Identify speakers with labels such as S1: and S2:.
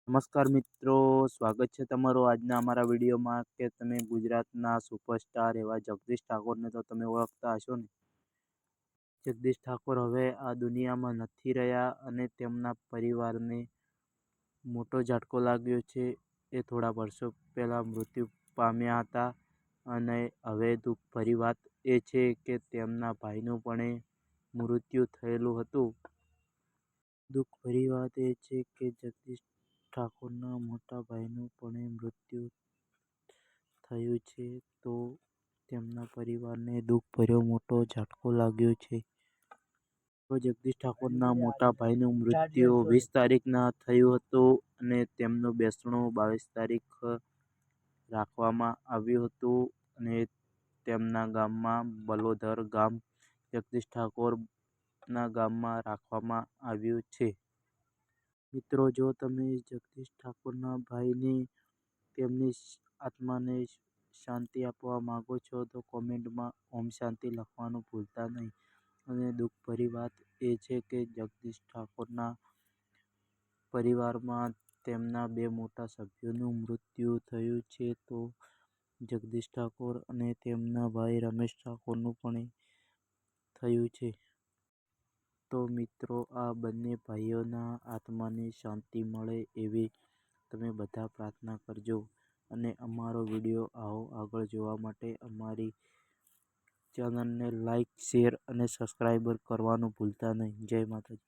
S1: નમસ્કાર મિત્રો, સ્વાગત છે તમારું આજના અમારા વિડીયોમાં કે તમે ગુજરાતના સુપરસ્ટાર એવા જગદીશ ઠાકોરને તો તમે ઓળખતા હશો ને. જગદીશ ઠાકોર હવે આ દુનિયામાં નથી રહ્યા અને તેમના પરિવારને મોટો ઝાટકો લાગ્યો છે. એ થોડા વર્ષો પહેલાં મૃત્યુ પામ્યા હતા અને હવે દુઃખભરી વાત એ છે કે તેમના ભાઈનું પણ મૃત્યુ થયેલું હતું. દુઃખભરી વાત એ છે કે જગદીશ ઠાકોરના મોટા ભાઈનું પણ મૃત્યુ થયું છે, તો તેમના પરિવારને દુઃખભર્યો મોટો ઝાટકો લાગ્યો છે. જગદીશ ઠાકોરના મોટા ભાઈનું મૃત્યુ 20 તારીખના થયું હતું અને તેમનું બેસણું 22 તારીખ રાખવામાં આવ્યું હતું અને તેમના ગામમાં બલોદર ગામ જગદીશ ઠાકોરના ગામમાં રાખવામાં આવ્યું છે. મિત્રો, જો તમે જગદીશ ઠાકોરના ભાઈને તેમની આત્માને શાંતિ આપવા માંગો છો તો કોમેન્ટમાં ઓમ શાંતિ લખવાનું ભૂલતા નહીં. અને દુઃખભરી વાત એ છે કે જગદીશ ઠાકોરના પરિવારમાં તેમના બે મોટા સભ્યોનું મૃત્યુ થયું છે, તો જગદીશ ઠાકોર અને તેમના ભાઈ રમેશ ઠાકોરનું પણ થયું છે. તો મિત્રો, આ બંને ભાઈઓના આત્માને શાંતિ મળે એવી તમે બધા પ્રાર્થના કરજો અને અમારો વિડીયો આવો આગળ જોવા માટે અમારી ચેનલને લાઈક, શેર અને સબસ્ક્રાઈબ કરવાનું ભૂલતા નહીં. જય માતાજી.